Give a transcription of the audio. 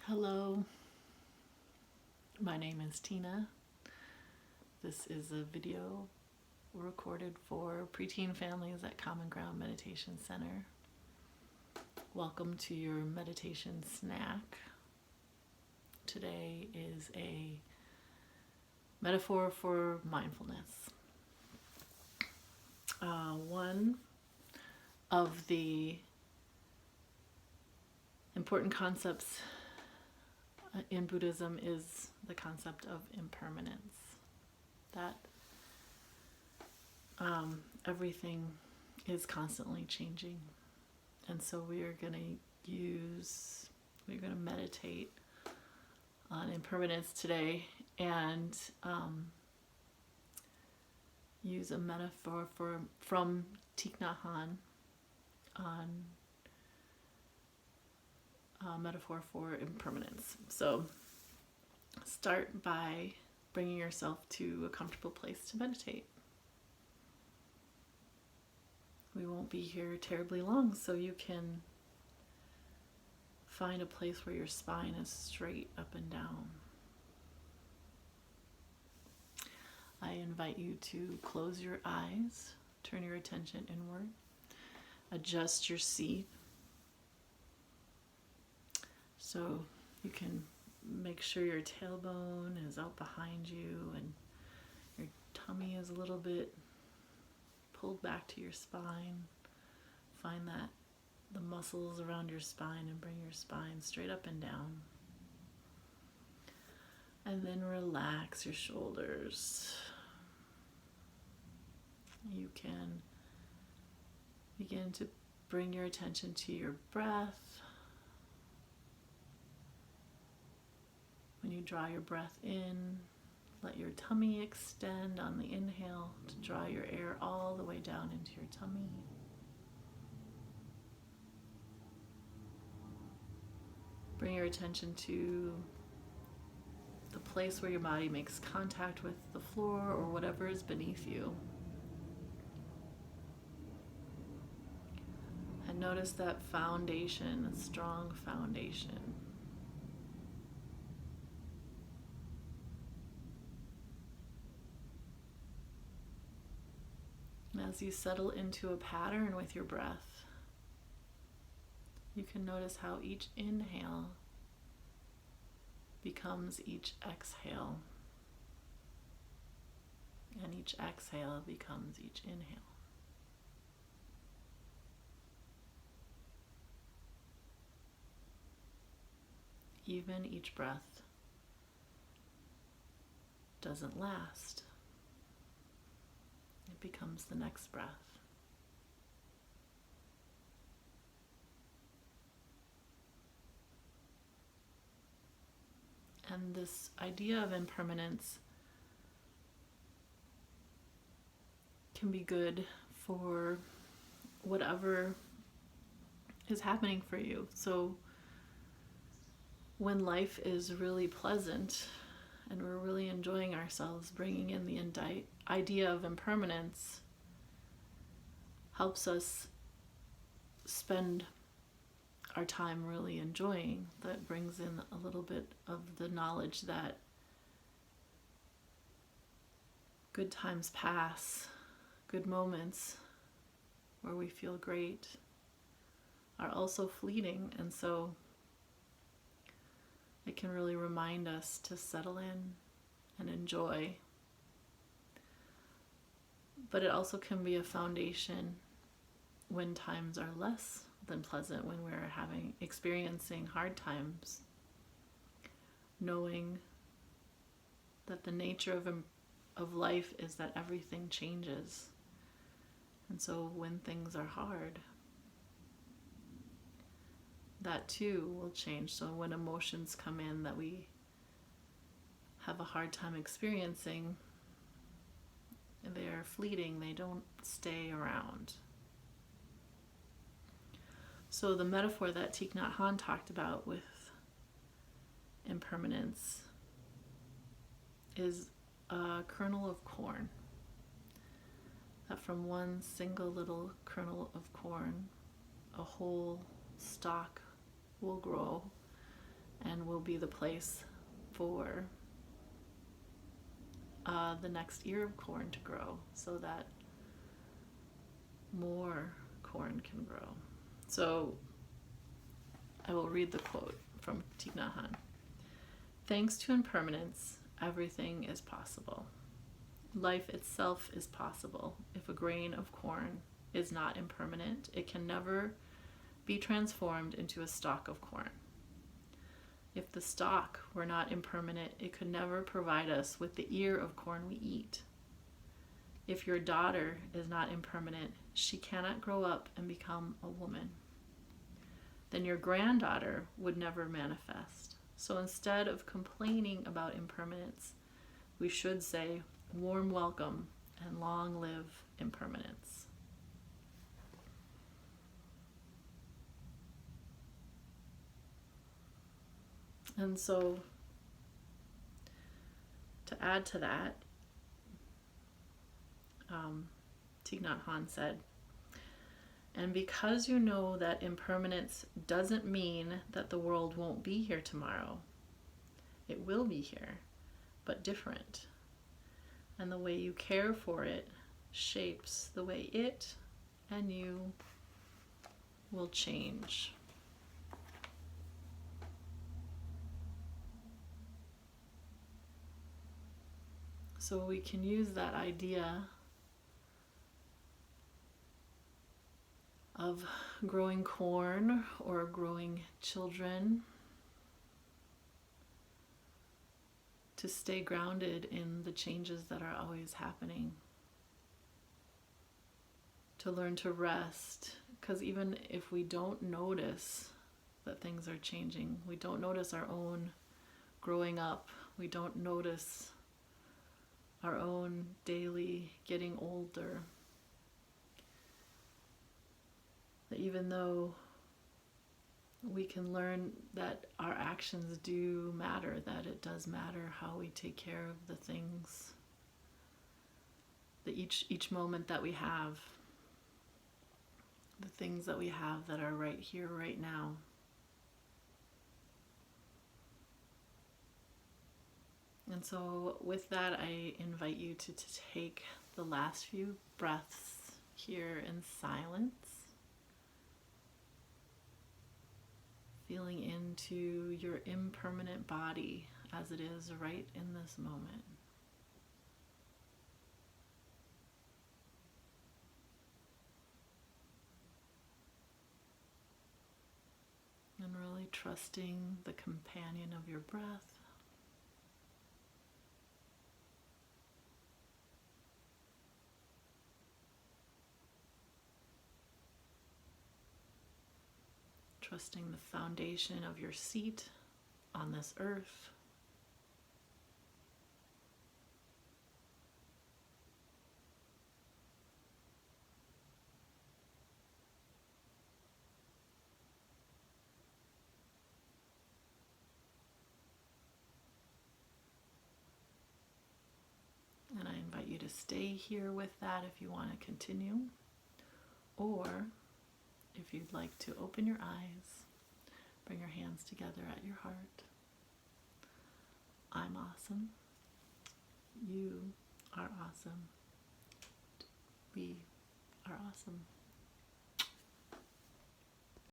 Hello, my name is Tina. This is a video recorded for preteen families at Common Ground Meditation Center. Welcome to your meditation snack. Today is a metaphor for mindfulness. One of the important concepts in Buddhism is the concept of impermanence. That everything is constantly changing. And so we're going to meditate on impermanence today and use a metaphor from Thich Nhat on metaphor for impermanence. So start by bringing yourself to a comfortable place to meditate. We won't be here terribly long, so you can find a place where your spine is straight up and down. I invite you to close your eyes, turn your attention inward, adjust your seat. So you can make sure your tailbone is out behind you and your tummy is a little bit pulled back to your spine. Find that the muscles around your spine and bring your spine straight up and down. And then relax your shoulders. You can begin to bring your attention to your breath. When you draw your breath in, let your tummy extend on the inhale to draw your air all the way down into your tummy. Bring your attention to the place where your body makes contact with the floor or whatever is beneath you. And notice that foundation, a strong foundation. As you settle into a pattern with your breath, you can notice how each inhale becomes each exhale, and each exhale becomes each inhale. Even each breath doesn't last. It becomes the next breath. And this idea of impermanence can be good for whatever is happening for you. So when life is really pleasant and we're really enjoying ourselves, bringing in the idea of impermanence helps us spend our time really enjoying. That brings in a little bit of the knowledge that good times pass, good moments where we feel great are also fleeting, and so it can really remind us to settle in and enjoy. But it also can be a foundation when times are less than pleasant, when we're experiencing hard times, knowing that the nature of life is that everything changes. And so when things are hard, that too will change. So when emotions come in that we have a hard time experiencing, they are fleeting, they don't stay around. So the metaphor that Thich Nhat talked about with impermanence is a kernel of corn. That from one single little kernel of corn, a whole stalk will grow and will be the place for the next ear of corn to grow, so that more corn can grow. So I will read the quote from Thich Nhat. Thanks to impermanence, everything is possible. Life itself is possible. If a grain of corn is not impermanent, it can never be transformed into a stalk of corn. If the stalk were not impermanent, it could never provide us with the ear of corn we eat. If your daughter is not impermanent, she cannot grow up and become a woman. Then your granddaughter would never manifest. So instead of complaining about impermanence, we should say, warm welcome and long live impermanence. And so, to add to that, Thich Nhat Hanh said, and because you know that impermanence doesn't mean that the world won't be here tomorrow. It will be here, but different. And the way you care for it shapes the way it and you will change. So we can use that idea of growing corn or growing children to stay grounded in the changes that are always happening. To learn to rest, because even if we don't notice that things are changing, we don't notice our own growing up, we don't notice our own daily getting older, that even though we can learn that our actions do matter, that it does matter how we take care of the things, that each moment that we have, the things that we have that are right here, right now. And so with that, I invite you to take the last few breaths here in silence, feeling into your impermanent body as it is right in this moment. And really trusting the companion of your breath. Trusting the foundation of your seat on this earth. And I invite you to stay here with that if you want to continue, or if you'd like to open your eyes, bring your hands together at your heart. I'm awesome. You are awesome. We are awesome.